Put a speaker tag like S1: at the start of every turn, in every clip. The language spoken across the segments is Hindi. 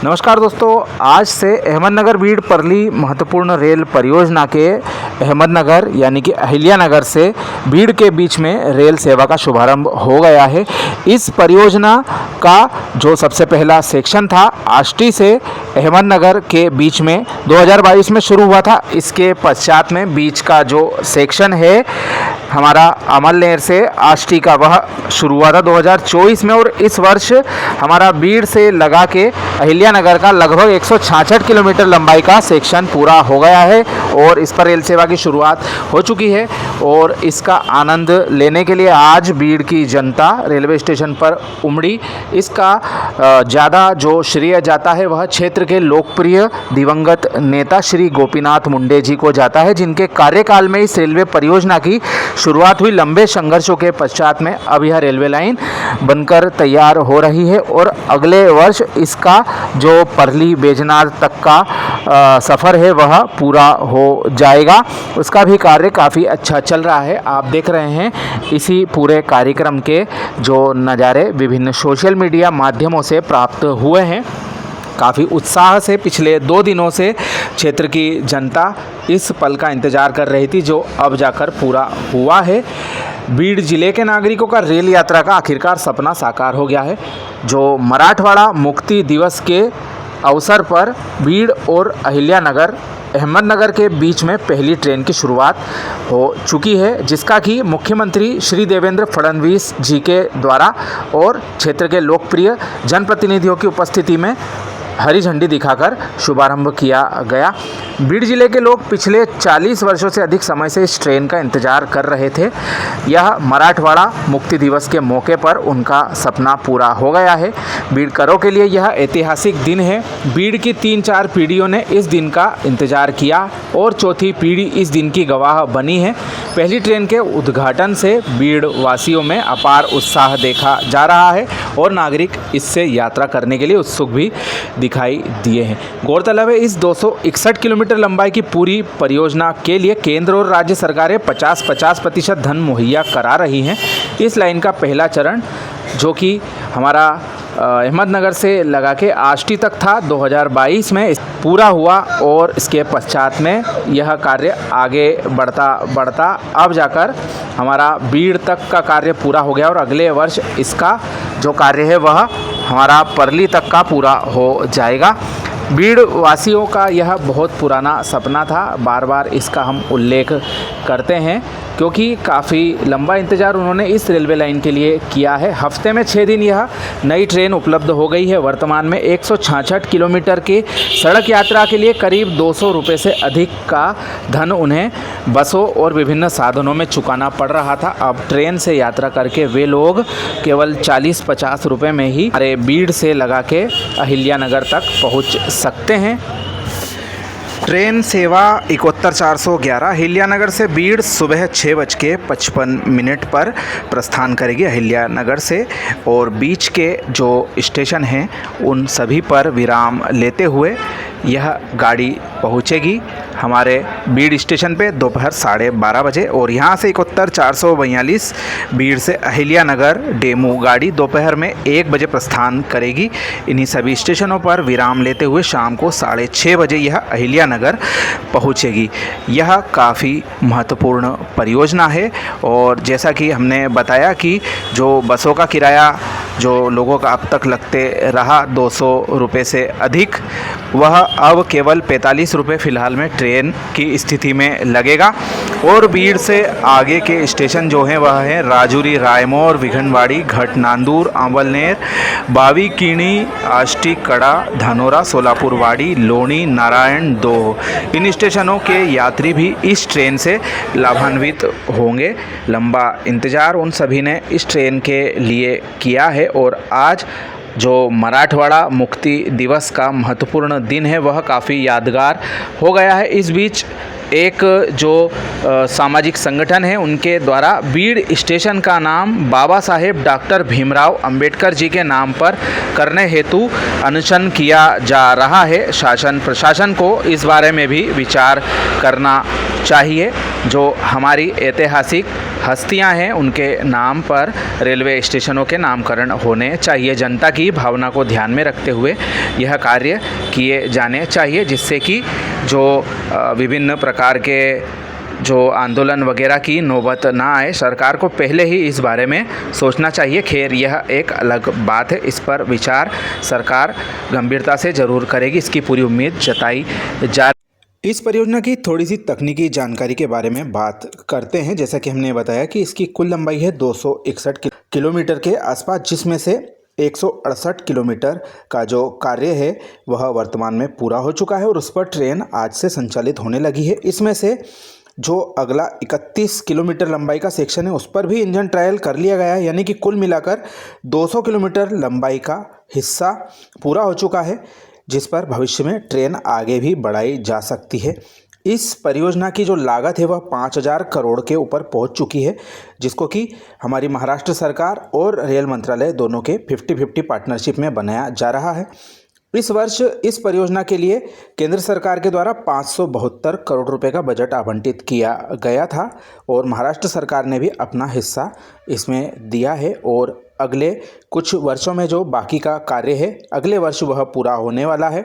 S1: नमस्कार दोस्तों, आज से अहमदनगर बीड़ परली महत्वपूर्ण रेल परियोजना के अहमदनगर यानी कि अहिल्यानगर से बीड़ के बीच में रेल सेवा का शुभारंभ हो गया है। इस परियोजना का जो सबसे पहला सेक्शन था आष्टी से अहमदनगर के बीच में 2022 में शुरू हुआ था। इसके पश्चात में बीच का जो सेक्शन है हमारा अमलनेर से आष्टी का वह शुरू हुआ था 2024 में, और इस वर्ष हमारा बीड़ से लगा के अहिल्यानगर का लगभग 166 किलोमीटर लंबाई का सेक्शन पूरा हो गया है और इस पर रेल सेवा की शुरुआत हो चुकी है। और इसका आनंद लेने के लिए आज बीड़ की जनता रेलवे स्टेशन पर उमड़ी। इसका ज़्यादा जो श्रेय जाता है वह क्षेत्र के लोकप्रिय दिवंगत नेता श्री गोपीनाथ मुंडे जी को जाता है, जिनके कार्यकाल में इस रेलवे परियोजना की शुरुआत हुई। लंबे संघर्षों के पश्चात में अब यह रेलवे लाइन बनकर तैयार हो रही है और अगले वर्ष इसका जो परली बैजनाथ तक का सफ़र है वह पूरा हो जाएगा। उसका भी कार्य काफ़ी अच्छा चल रहा है। आप देख रहे हैं इसी पूरे कार्यक्रम के जो नज़ारे विभिन्न सोशल मीडिया माध्यमों से प्राप्त हुए हैं। काफ़ी उत्साह से पिछले 2 दिनों से क्षेत्र की जनता इस पल का इंतज़ार कर रही थी, जो अब जाकर पूरा हुआ है। बीड़ जिले के नागरिकों का रेल यात्रा का आखिरकार सपना साकार हो गया है। जो मराठवाड़ा मुक्ति दिवस के अवसर पर बीड़ और अहिल्यानगर अहमदनगर के बीच में पहली ट्रेन की शुरुआत हो चुकी है, जिसका कि मुख्यमंत्री श्री देवेंद्र फडणवीस जी के द्वारा और क्षेत्र के लोकप्रिय जनप्रतिनिधियों की उपस्थिति में हरी झंडी दिखाकर शुभारंभ किया गया। बीड़ जिले के लोग पिछले 40 वर्षों से अधिक समय से इस ट्रेन का इंतजार कर रहे थे। यह मराठवाड़ा मुक्ति दिवस के मौके पर उनका सपना पूरा हो गया है। बीड़करों के लिए यह ऐतिहासिक दिन है। बीड़ की 3-4 पीढ़ियों ने इस दिन का इंतजार किया और चौथी पीढ़ी इस दिन की गवाह बनी है। पहली ट्रेन के उद्घाटन से बीड़ वासियों में अपार उत्साह देखा जा रहा है और नागरिक इससे यात्रा करने के लिए उत्सुक भी दिखाई दिए हैं। गौरतलब है इस 261 किलोमीटर लंबाई की पूरी परियोजना के लिए केंद्र और राज्य सरकारें 50-50% धन मुहैया करा रही हैं। इस लाइन का पहला चरण जो कि हमारा अहमदनगर से लगा के आष्टी तक था 2022 में पूरा हुआ और इसके पश्चात में यह कार्य आगे बढ़ता अब जाकर हमारा बीड़ तक का कार्य पूरा हो गया और अगले वर्ष इसका जो कार्य है वह हमारा परली तक का पूरा हो जाएगा। बीड़ वासियों का यह बहुत पुराना सपना था। बार बार इसका हम उल्लेख करते हैं क्योंकि काफ़ी लंबा इंतज़ार उन्होंने इस रेलवे लाइन के लिए किया है। हफ्ते में 6 दिन यह नई ट्रेन उपलब्ध हो गई है। वर्तमान में 166 किलोमीटर की सड़क यात्रा के लिए करीब 200 रुपये से अधिक का धन उन्हें बसों और विभिन्न साधनों में चुकाना पड़ रहा था। अब ट्रेन से यात्रा करके वे लोग केवल 40-50 रुपये में ही हमारे बीड़ से लगा के अहिल्यानगर तक पहुँच सकते हैं। ट्रेन सेवा 71-411 अहिल्यानगर से बीड़ सुबह 6:55 पर प्रस्थान करेगी अहिल्यानगर से और बीच के जो स्टेशन हैं उन सभी पर विराम लेते हुए यह गाड़ी पहुंचेगी हमारे बीड़ स्टेशन पे दोपहर 12:30 बजे और यहाँ से 71-442 बीड़ से अहिल्यानगर डेमू गाड़ी दोपहर में 1 बजे प्रस्थान करेगी। इन्हीं सभी स्टेशनों पर विराम लेते हुए शाम को 6:30 बजे यह अहिल्यानगर पहुँचेगी। यह काफ़ी महत्वपूर्ण परियोजना है और जैसा कि हमने बताया कि जो बसों का किराया जो लोगों का अब तक लगते रहा 200 रुपये से अधिक, वह अब केवल 45 रुपये फ़िलहाल में ट्रेन की स्थिति में लगेगा। और बीड़ से आगे के स्टेशन जो हैं वह हैं राजूरी, रायमोर, विघनवाड़ी, घटनांदूर, अमलनेर, बावी कीणी, आष्टी, कड़ा, धानोरा, सोलापुरवाड़ी, लोणी, नारायण, दोह। इन स्टेशनों के यात्री भी इस ट्रेन से लाभान्वित होंगे। लंबा इंतज़ार उन सभी ने इस ट्रेन के लिए किया है और आज जो मराठवाड़ा मुक्ति दिवस का महत्वपूर्ण दिन है वह काफ़ी यादगार हो गया है। इस बीच एक जो सामाजिक संगठन है उनके द्वारा बीड़ स्टेशन का नाम बाबा साहेब डॉक्टर भीमराव अंबेडकर जी के नाम पर करने हेतु अनशन किया जा रहा है। शासन प्रशासन को इस बारे में भी विचार करना चाहिए। जो हमारी ऐतिहासिक हस्तियां हैं उनके नाम पर रेलवे स्टेशनों के नामकरण होने चाहिए। जनता की भावना को ध्यान में रखते हुए यह कार्य किए जाने चाहिए, जिससे कि जो विभिन्न प्रकार के जो आंदोलन वगैरह की नौबत ना आए। सरकार को पहले ही इस बारे में सोचना चाहिए। खैर, यह एक अलग बात है, इस पर विचार सरकार गंभीरता से ज़रूर करेगी, इसकी पूरी उम्मीद जताई जा। इस परियोजना की थोड़ी सी तकनीकी जानकारी के बारे में बात करते हैं। जैसा कि हमने बताया कि इसकी कुल लंबाई है 261 किलोमीटर के आसपास, जिसमें से 168 किलोमीटर का जो कार्य है वह वर्तमान में पूरा हो चुका है और उस पर ट्रेन आज से संचालित होने लगी है। इसमें से जो अगला 31 किलोमीटर लंबाई का सेक्शन है उस पर भी इंजन ट्रायल कर लिया गया है, यानी कि कुल मिलाकर 200 किलोमीटर लंबाई का हिस्सा पूरा हो चुका है, जिस पर भविष्य में ट्रेन आगे भी बढ़ाई जा सकती है। इस परियोजना की जो लागत है वह 5000 करोड़ के ऊपर पहुंच चुकी है, जिसको कि हमारी महाराष्ट्र सरकार और रेल मंत्रालय दोनों के 50-50 पार्टनरशिप में बनाया जा रहा है। इस वर्ष इस परियोजना के लिए केंद्र सरकार के द्वारा 572 करोड़ रुपए का बजट आवंटित किया गया था और महाराष्ट्र सरकार ने भी अपना हिस्सा इसमें दिया है और अगले कुछ वर्षों में जो बाकी का कार्य है अगले वर्ष वह पूरा होने वाला है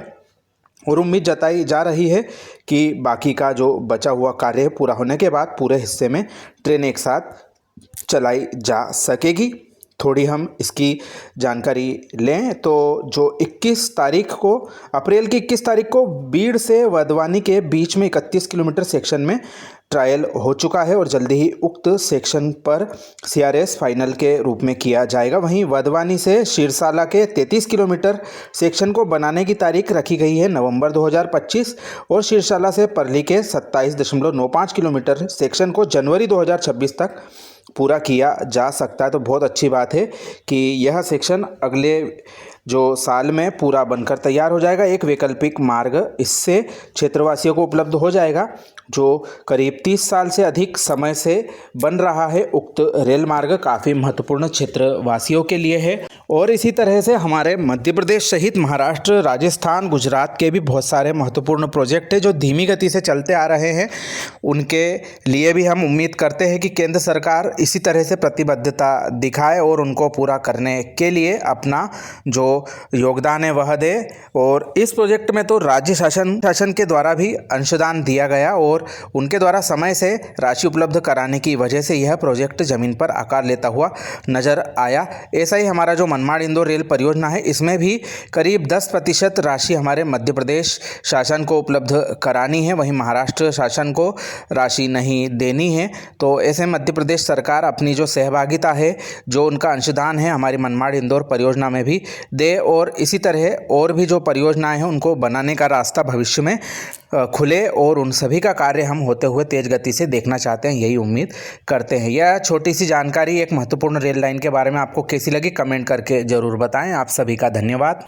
S1: और उम्मीद जताई जा रही है कि बाकी का जो बचा हुआ कार्य है पूरा होने के बाद पूरे हिस्से में ट्रेन एक साथ चलाई जा सकेगी। थोड़ी हम इसकी जानकारी लें तो जो 21 तारीख को अप्रैल की 21 तारीख को बीड़ से वधवानी के बीच में 31 किलोमीटर सेक्शन में ट्रायल हो चुका है और जल्दी ही उक्त सेक्शन पर CRS फाइनल के रूप में किया जाएगा। वहीं वधवानी से शीरसाला के 33 किलोमीटर सेक्शन को बनाने की तारीख रखी गई है नवंबर 2025 और शीरसाला से परली के 27.95 किलोमीटर सेक्शन को जनवरी 2026 तक पूरा किया जा सकता है। तो बहुत अच्छी बात है कि यह सेक्शन अगले जो साल में पूरा बनकर तैयार हो जाएगा। एक वैकल्पिक मार्ग इससे क्षेत्रवासियों को उपलब्ध हो जाएगा जो करीब 30 साल से अधिक समय से बन रहा है। उक्त रेल मार्ग काफ़ी महत्वपूर्ण क्षेत्रवासियों के लिए है और इसी तरह से हमारे मध्य प्रदेश सहित महाराष्ट्र, राजस्थान, गुजरात के भी बहुत सारे महत्वपूर्ण प्रोजेक्ट हैं जो धीमी गति से चलते आ रहे हैं। उनके लिए भी हम उम्मीद करते हैं कि केंद्र सरकार इसी तरह से प्रतिबद्धता दिखाए और उनको पूरा करने के लिए अपना जो योगदान है वह दे। और इस प्रोजेक्ट में तो राज्य शासन के द्वारा भी अंशदान दिया गया और उनके द्वारा समय से राशि उपलब्ध कराने की वजह से यह प्रोजेक्ट जमीन पर आकार लेता हुआ नजर आया। ऐसा ही हमारा जो मनमाड़ इंदौर रेल परियोजना है इसमें भी करीब 10% राशि हमारे मध्य प्रदेश शासन को उपलब्ध करानी है, वहीं महाराष्ट्र शासन को राशि नहीं देनी है। तो ऐसे मध्य प्रदेश सरकार अपनी जो सहभागिता है, जो उनका अंशदान है हमारी मनमाड़ इंदौर परियोजना में भी दे और इसी तरह और भी जो परियोजनाएं हैं उनको बनाने का रास्ता भविष्य में खुले और उन सभी का कार्य हम होते हुए तेज गति से देखना चाहते हैं, यही उम्मीद करते हैं। यह छोटी सी जानकारी एक महत्वपूर्ण रेल लाइन के बारे में आपको कैसी लगी कमेंट करके ज़रूर बताएं। आप सभी का धन्यवाद।